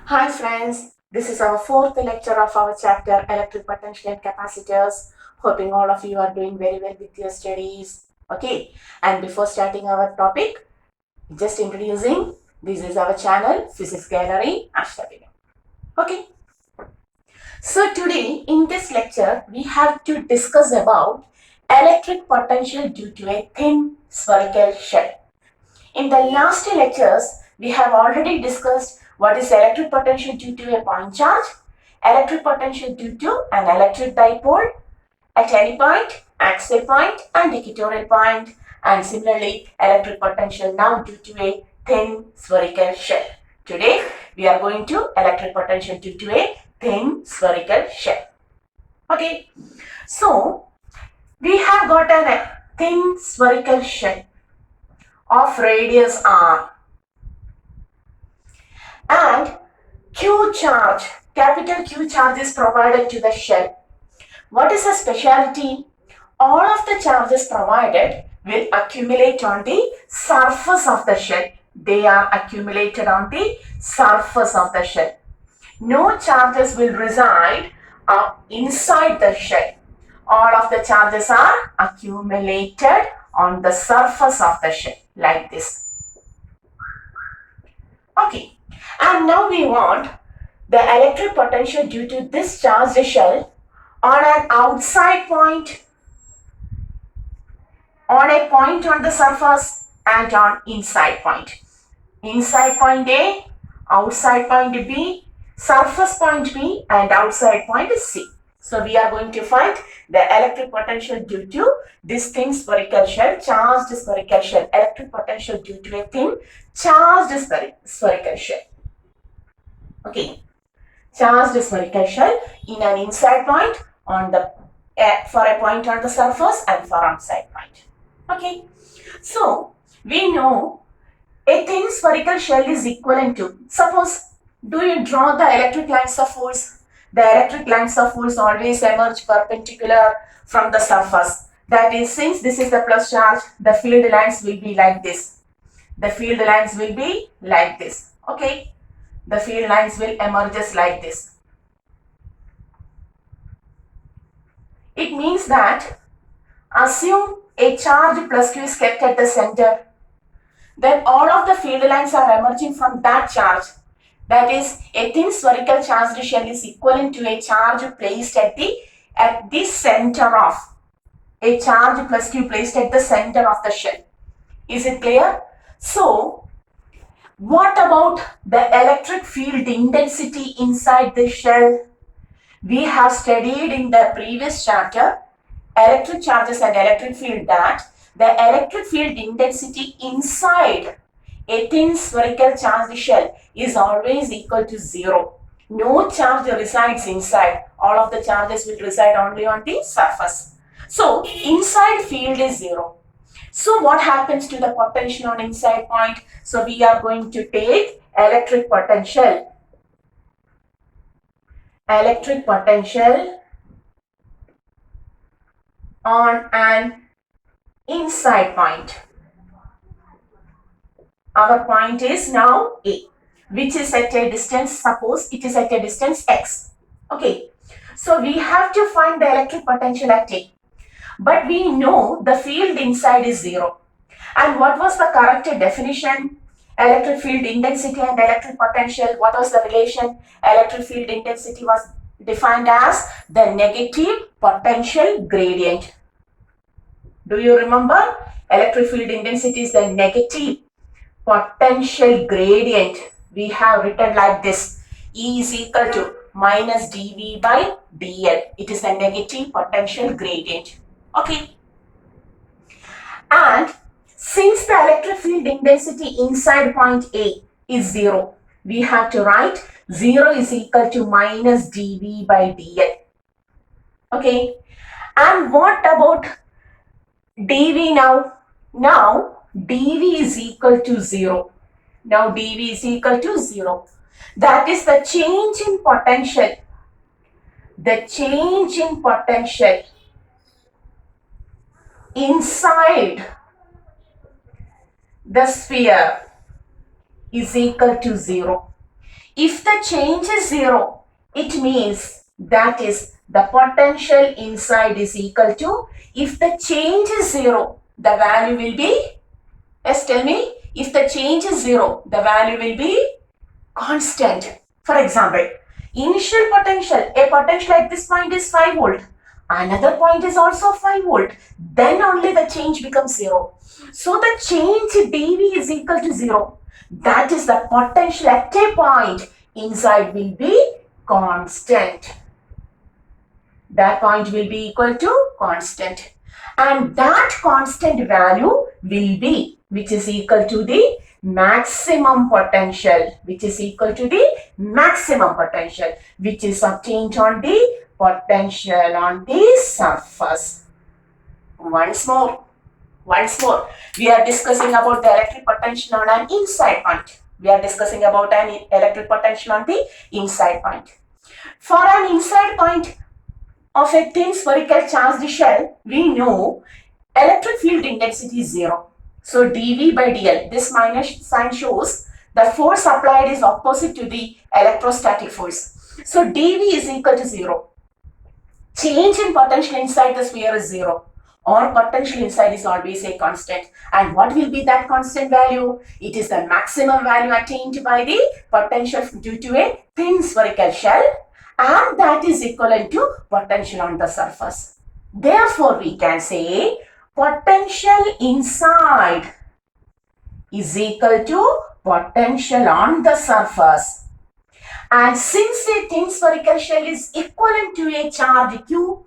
Hi friends, this is our fourth lecture of our chapter Electric Potential and Capacitors. Hoping all of you are doing very well with your studies. Okay, and before starting our topic, just introducing, this is our channel Physics Gallery Ashtabini. Okay, so today in this lecture we have to discuss about electric potential due to a thin spherical shell. In the last lectures, we have already discussed what is electric potential due to a point charge, electric potential due to an electric dipole at any point, axial point and equatorial point, and similarly electric potential now due to a thin spherical shell. Today, we are going to electric potential due to a thin spherical shell. Okay, so we have got a thin spherical shell of radius r and Q charge, capital Q charge is provided to the shell. What is the speciality? All of the charges provided will accumulate on the surface of the shell. They are accumulated on the surface of the shell. No charges will reside inside the shell. All of the charges are accumulated on the surface of the shell like this. Okay, and now we want the electric potential due to this charged shell on an outside point, on a point on the surface and on inside point. Inside point A, outside point B, surface point B and outside point C. So we are going to find the electric potential due to this thin spherical shell, charged spherical shell, electric potential due to a thin charged spherical shell. Okay, charged spherical shell in an inside point on the for a point on the surface and for outside point. Okay, so we know a thin spherical shell is equivalent to, suppose, do you draw the electric lines of force? The electric lines of force always emerge perpendicular from the surface. That is, since this is the plus charge, the field lines will be like this. The field lines will be like this. Okay, the field lines will emerge like this. It means that assume a charge plus Q is kept at the center. Then all of the field lines are emerging from that charge. That is, a thin spherical charged shell is equivalent to a charge placed at the center of a charge plus Q placed at the center of the shell. Is it clear? So, what about the electric field intensity inside the shell? We have studied in the previous chapter, electric charges and electric field, that the electric field intensity inside a thin spherical charged shell is always equal to 0. No charge resides inside. All of the charges will reside only on the surface. So, inside field is 0. So, what happens to the potential on inside point? So, we are going to take electric potential on an inside point. Our point is now A, which is at a distance, suppose it is at a distance x. Okay, so we have to find the electric potential at A, but we know the field inside is 0. And what was the correct definition? Electric field intensity and electric potential, what was the relation? Electric field intensity was defined as the negative potential gradient. Do you remember? Electric field intensity is the negative potential gradient. We have written like this: E is equal to minus dV by dL. It is a negative potential gradient. Okay. And since the electric field intensity inside point A is 0, we have to write 0 is equal to minus dV by dL. Okay. And what about dV now? Now dV is equal to 0. Now dV is equal to 0. That is the change in potential. The change in potential inside the sphere is equal to 0. If the change is 0, it means that is the potential inside is equal to, if the change is 0, the value will be, yes, tell me, if the change is 0, the value will be constant. For example, initial potential, a potential at this point is 5 volt. Another point is also 5 volt. Then only the change becomes 0. So the change dV is equal to 0. That is the potential at a point inside will be constant. That point will be equal to constant. And that constant value will be, which is equal to the maximum potential, which is equal to the maximum potential, which is obtained on the potential on the surface. Once more, we are discussing about the electric potential on an inside point. We are discussing about an electric potential on the inside point. For an inside point of a thin spherical charged shell, we know electric field intensity is 0. So dV by dl, this minus sign shows the force applied is opposite to the electrostatic force. So dV is equal to 0. Change in potential inside the sphere is 0. Or potential inside is always a constant. And what will be that constant value? It is the maximum value attained by the potential due to a thin spherical shell, and that is equivalent to potential on the surface. Therefore, we can say potential inside is equal to potential on the surface. And since a thin spherical shell is equivalent to a charge Q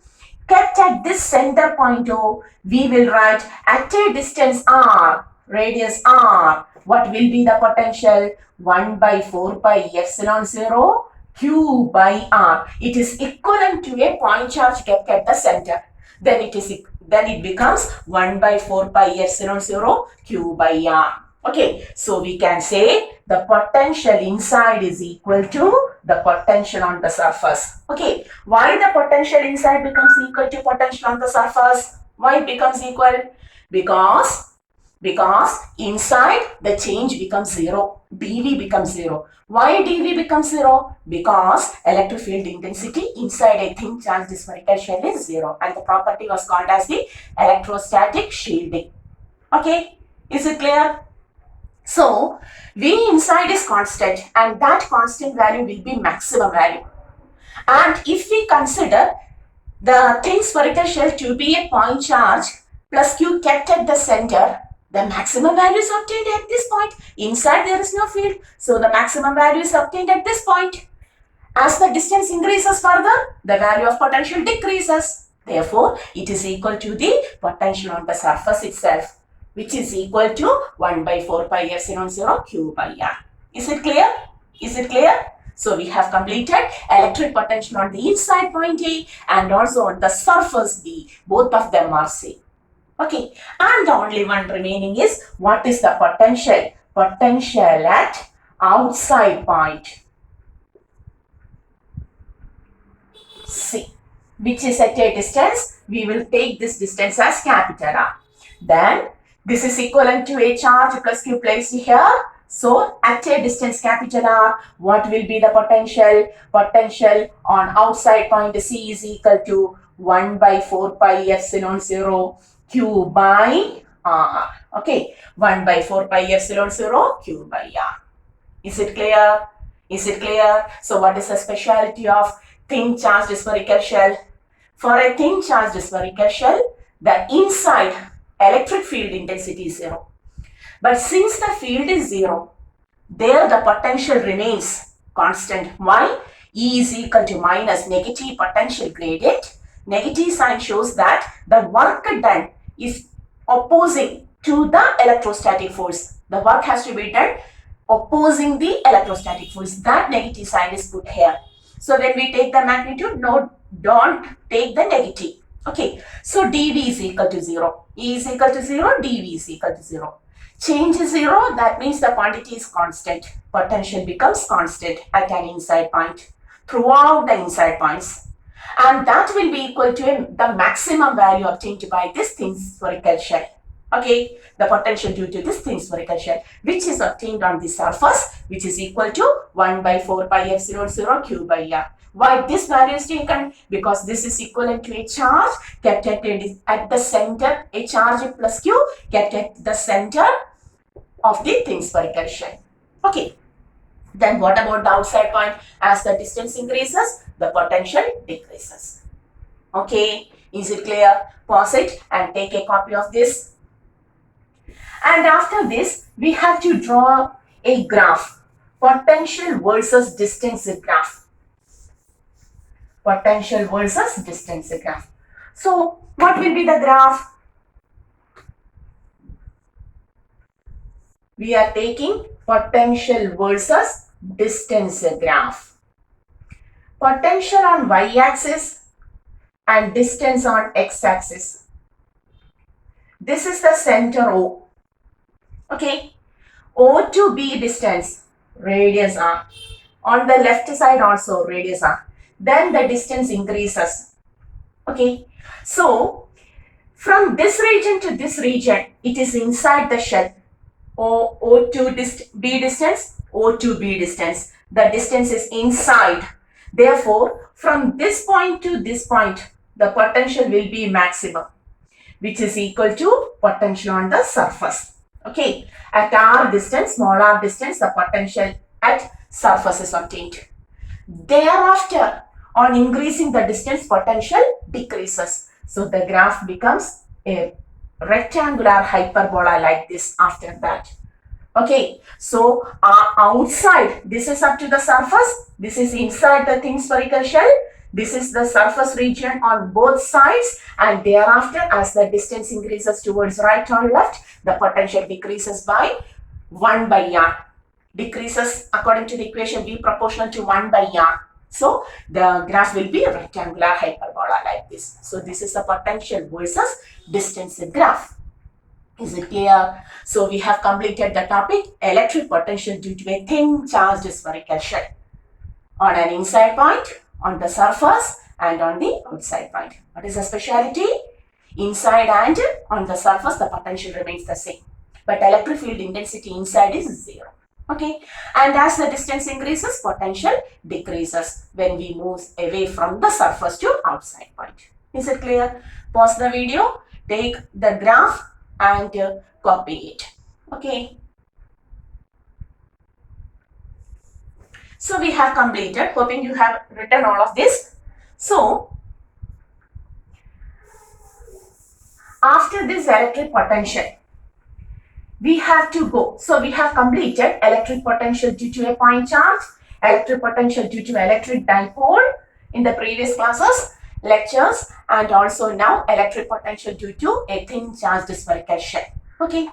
kept at this center point O, we will write at a distance R, radius R, what will be the potential? 1 by 4 pi epsilon 0 Q by R. It is equivalent to a point charge kept at the center. Then it becomes 1 by 4 pi epsilon 0 Q by R. Okay, so we can say the potential inside is equal to the potential on the surface. Okay, why the potential inside becomes equal to potential on the surface? Why it becomes equal? Because inside the change becomes 0. dV becomes 0. Why dV becomes 0? Because electric field intensity inside a thin charged spherical shell is 0. And the property was called as the electrostatic shielding. Okay, is it clear? So, V inside is constant, and that constant value will be maximum value. And if we consider the thin spherical shell to be a point charge plus Q kept at the center, the maximum value is obtained at this point. Inside there is no field, so the maximum value is obtained at this point. As the distance increases further, the value of potential decreases. Therefore, it is equal to the potential on the surface itself, which is equal to 1 by 4 pi epsilon 0 Q by R. Is it clear? Is it clear? So we have completed electric potential on the inside point A and also on the surface B. Both of them are same. Okay, and the only one remaining is what is the potential? Potential at outside point C, which is at a distance. We will take this distance as capital R. Then this is equivalent to a charge plus Q placed here. So at a distance capital R, what will be the potential? Potential on outside point C is equal to 1 by 4 pi epsilon 0 Q by R. Okay, 1 by 4 pi epsilon 0 Q by R. Is it clear? Is it clear? So what is the speciality of thin charged spherical shell? For a thin charged spherical shell, the inside electric field intensity is 0. But since the field is 0, there the potential remains constant. Why? E is equal to minus negative potential gradient. Negative sign shows that the work done is opposing to the electrostatic force. The work has to be done opposing the electrostatic force. That negative sign is put here. So when we take the magnitude, no, don't take the negative. Okay, so dV is equal to 0. E is equal to 0, dV is equal to 0. Change is 0, that means the quantity is constant. Potential becomes constant at an inside point throughout the inside points. And that will be equal to the maximum value obtained by this thin spherical shell. Okay, the potential due to this thin spherical shell, which is obtained on the surface, which is equal to 1 by 4 pi epsilon 0 q by r. Why this value is taken? Because this is equivalent to a charge kept at the center, a charge plus q kept at the center of the thin spherical shell. Okay. Then what about the outside point? As the distance increases, the potential decreases. Okay, is it clear? Pause it and take a copy of this. And after this, we have to draw a graph. Potential versus distance graph. Potential versus distance graph. So, what will be the graph? We are taking potential versus distance graph. Potential on y-axis and distance on x-axis. This is the center O. Okay. O to B distance, radius R. On the left side also radius R. Then the distance increases. Okay. So, from this region to this region, it is inside the shell. O to B distance, O to B distance. The distance is inside. Therefore, from this point to this point, the potential will be maximum, which is equal to potential on the surface. Okay, at r distance, small r distance, the potential at surface is obtained. Thereafter, on increasing the distance, potential decreases. So the graph becomes a rectangular hyperbola like this after that. Okay, so outside, this is up to the surface, this is inside the thin spherical shell, this is the surface region on both sides, and thereafter, as the distance increases towards right or left, the potential decreases by 1 by r. Decreases according to the equation V proportional to 1 by r. So, the graph will be a rectangular hyperbola like this. So, this is the potential versus distance graph. Is it clear? So, we have completed the topic electric potential due to a thin charged spherical shell on an inside point, on the surface, and on the outside point. What is the speciality? Inside and on the surface, the potential remains the same. But electric field intensity inside is 0. Okay. And as the distance increases, potential decreases when we move away from the surface to outside point. Is it clear? Pause the video, take the graph and copy it. Okay. So we have completed, hoping you have written all of this. So, after this electric potential, we have to go. So, we have completed electric potential due to a point charge, electric potential due to electric dipole in the previous classes, lectures, and also now electric potential due to a thin charged spherical shell. Okay.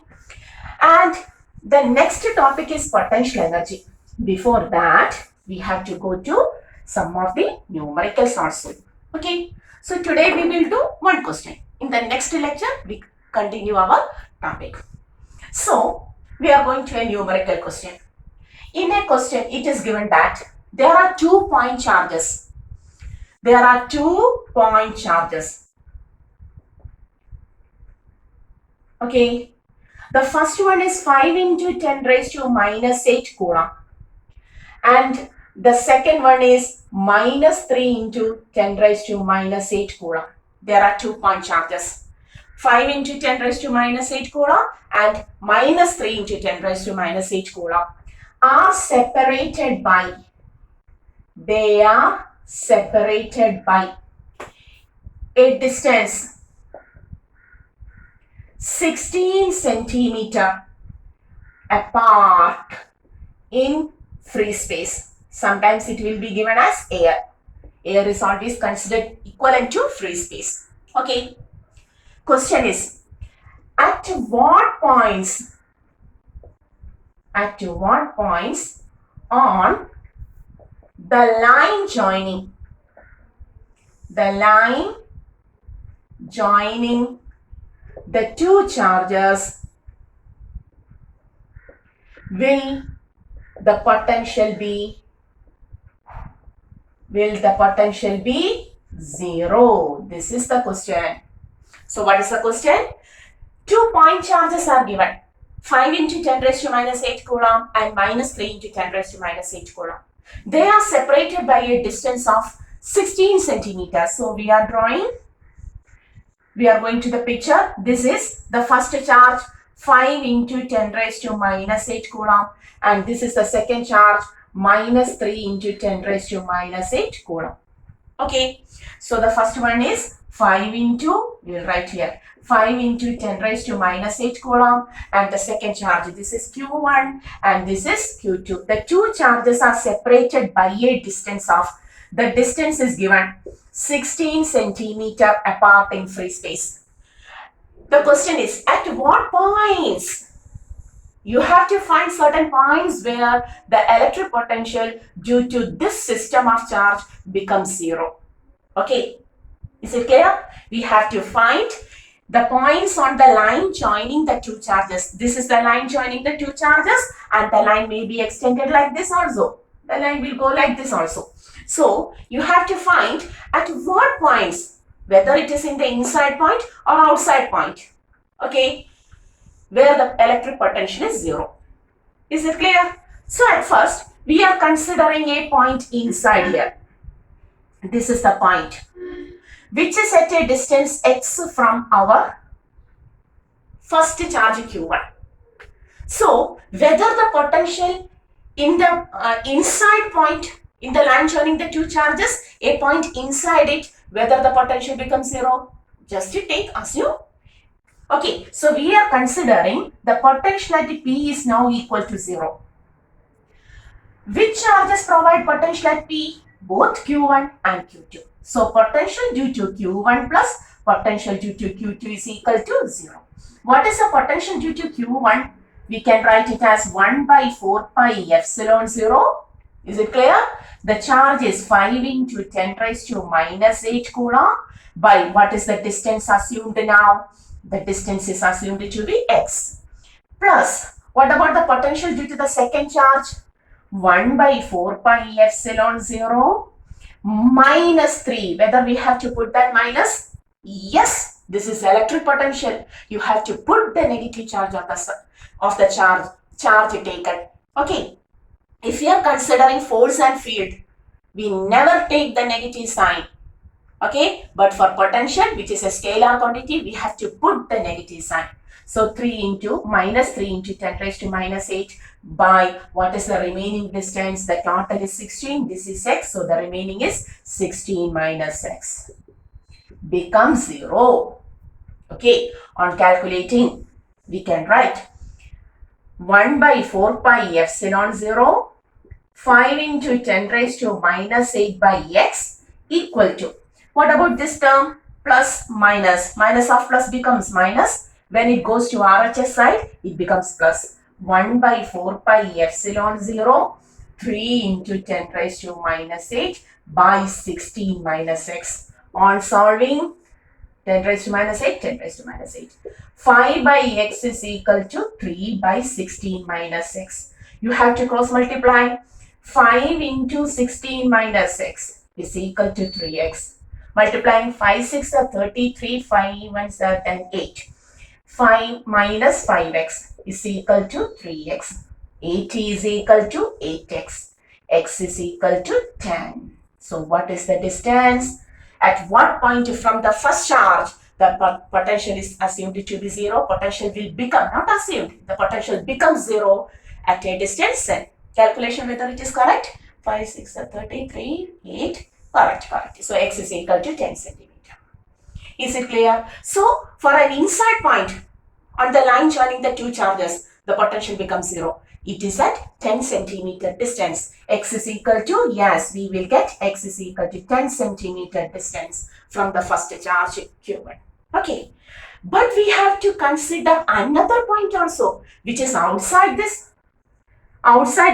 And the next topic is potential energy. Before that, we have to go to some of the numericals also. Okay. So, today we will do one question. In the next lecture, we continue our topic. So, we are going to a numerical question. In a question, it is given that there are 2 point charges. There are 2 point charges. Okay. The first one is 5 into 10 raised to minus 8 coulomb. And the second one is minus 3 into 10 raised to minus 8 coulomb. There are 2 point charges. 5 into 10 raised to minus 8 coulomb and minus 3 into 10 raised to minus 8 coulomb are separated by, they are separated by a distance 16 centimeter apart in free space. Sometimes it will be given as air. Air is always considered equivalent to free space. Okay. Question is, at what points on the line joining the 2 charges will the potential be 0? This is the question. So what is the question? Two point charges are given. 5 into 10 raised to minus 8 coulomb and minus 3 into 10 raised to minus 8 coulomb. They are separated by a distance of 16 centimeters. So we are going to the picture. This is the first charge, 5 into 10 raised to minus 8 coulomb, and this is the second charge, minus 3 into 10 raised to minus 8 coulomb. Okay, so the first one is 5 into, we will write here, 5 into 10 raised to minus 8 coulomb, and the second charge, this is Q1 and this is Q2. The two charges are separated by a distance of, the distance is given 16 centimeter apart in free space. The question is, at what points? You have to find certain points where the electric potential due to this system of charge becomes zero. Okay, is it clear? We have to find the points on the line joining the two charges. This is the line joining the two charges, and the line may be extended like this also. The line will go like this also. So you have to find at what points, whether it is in the inside point or outside point. Okay, where the electric potential is zero. Is it clear? So at first, we are considering a point inside here. This is the point, which is at a distance x from our first charge Q1. So whether the potential in the inside point, in the line joining the two charges, a point inside it, whether the potential becomes zero, just to take, assume. Okay, so we are considering the potential at P is now equal to 0. Which charges provide potential at P? Both Q1 and Q2. So potential due to Q1 plus potential due to Q2 is equal to 0. What is the potential due to Q1? We can write it as 1 by 4 pi epsilon 0. Is it clear? The charge is 5 into 10 raised to minus 8 coulomb by what is the distance assumed now? The distance is assumed to be x. Plus, what about the potential due to the second charge? 1 by 4 pi epsilon 0 minus 3. Whether we have to put that minus? Yes, this is electric potential. You have to put the negative charge of the charge taken. Okay. If we are considering force and field, we never take the negative sign. Okay, but for potential, which is a scalar quantity, we have to put the negative sign. So 3 into minus 3 into 10 raised to minus 8 by what is the remaining distance? The total is 16. This is x. So the remaining is 16 minus x. Becomes 0. Okay, on calculating, we can write 1 by 4 pi epsilon 0, 5 into 10 raised to minus 8 by x equal to, what about this term? Plus minus. Minus of plus becomes minus. When it goes to RHS side, it becomes plus. 1 by 4 pi epsilon 0, 3 into 10 raised to minus 8 by 16 minus x. On solving, 10 raised to minus 8, 10 raised to minus 8. 5 by x is equal to 3 by 16 minus x. You have to cross multiply. 5 into 16 minus x is equal to 3x. Multiplying 5 6 are 33, 5 1s are 10, 8. 5 minus 5x is equal to 3x. 8 is equal to 8x. X is equal to 10. So what is the distance? At what point from the first charge, the potential is assumed to be 0. Potential will become, not assumed, the potential becomes 0 at a distance. Calculation whether it is correct. 5 6 are 33, 8. Correct. So x is equal to 10 centimeter. Is it clear? So for an inside point on the line joining the two charges, the potential becomes 0. It is at 10 centimeter distance. X is equal to, yes, we will get x is equal to 10 centimeter distance from the first charge Q1. Okay. But we have to consider another point also, which is outside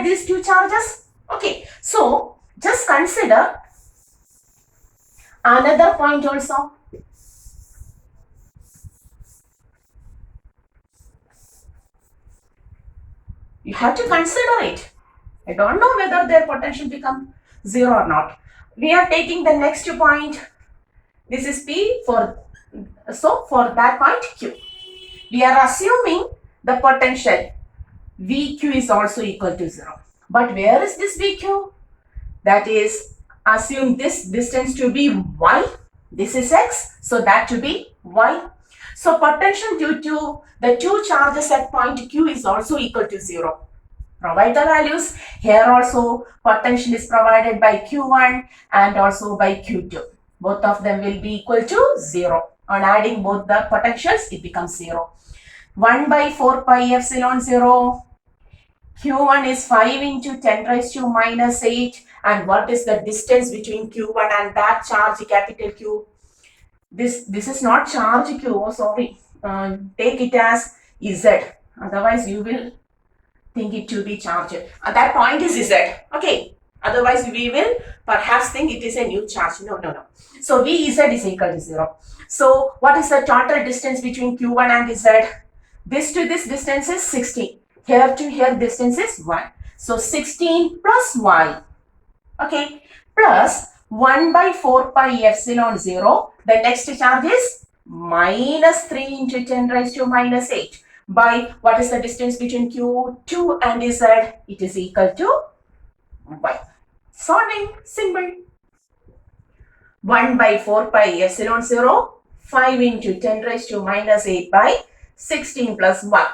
these two charges. Okay. So just consider another point also. You have to consider it. I don't know whether their potential become 0 or not. We are taking the next point. This is P for that point Q. We are assuming the potential VQ is also equal to 0. But where is this VQ? That is, assume this distance to be y. This is x, so that to be y. So potential due to the two charges at point Q is also equal to 0. Provide the values. Here also potential is provided by Q1 and also by Q2. Both of them will be equal to 0. On adding both the potentials, it becomes 0. 1 by 4 pi epsilon 0. Q1 is 5 into 10 raised to minus 8. And what is the distance between Q1 and that charge capital Q? This is not charge Q, sorry. Take it as Z. Otherwise, you will think it to be charged. At that point is Z. Okay. Otherwise, we will perhaps think it is a new charge. No. So, Vz is equal to 0. So, what is the total distance between Q1 and Z? This to this distance is 16. Here to here distance is 1. So, 16 plus y. Okay. Plus 1 by 4 pi epsilon 0. The next charge is minus 3 into 10 raised to minus 8. By what is the distance between Q2 and Z? It is equal to y. Solving simple. 1 by 4 pi epsilon 0, 5 into 10 raised to minus 8 by 16 plus 1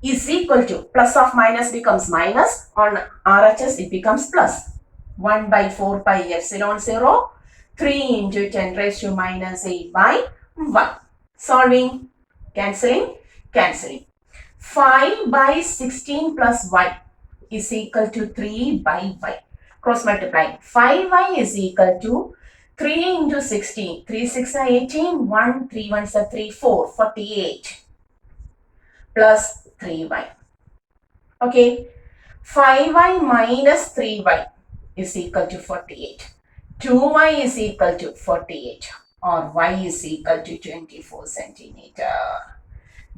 is equal to, plus of minus becomes minus, on RHS it becomes plus. 1 by 4 pi epsilon 0, 3 into 10 raised to minus 8 by 1. Solving, cancelling. 5 by 16 plus y is equal to 3 by y. Cross multiplying. 5y is equal to 3 into 16. 3 6 are 18. 1 3 1 are 3 4. 48 plus 3y. Okay. 5y minus 3y is equal to 48. 2y is equal to 48 or y is equal to 24 centimeter.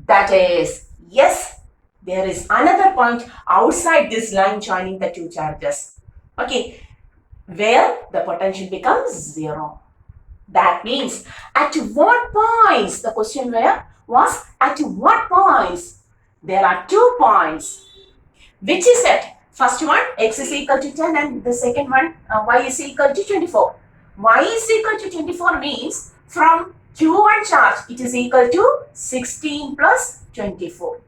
That is, yes, there is another point outside this line joining the two charges. Okay, where the potential becomes 0. That means at what points? The question was at what points? There are 2 points. Which is it? First one, x is equal to 10 and the second one, y is equal to 24. Y is equal to 24 means from Q1 charge, it is equal to 16 plus 24.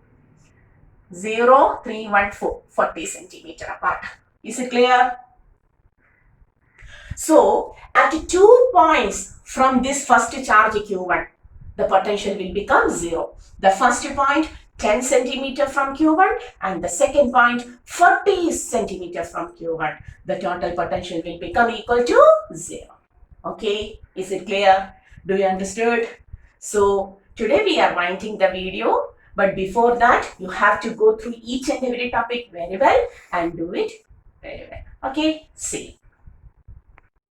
0, 3, 1, 4, 40 centimeter apart. Is it clear? So, at 2 points from this first charge Q1, the potential will become 0. The first point, 10 centimeter from Q1 and the second point, 40 centimeter from Q1. The total potential will become equal to 0. Okay, is it clear? Do you understood? So, today we are winding the video, but before that, you have to go through each and every topic very well and do it very well. Okay, see.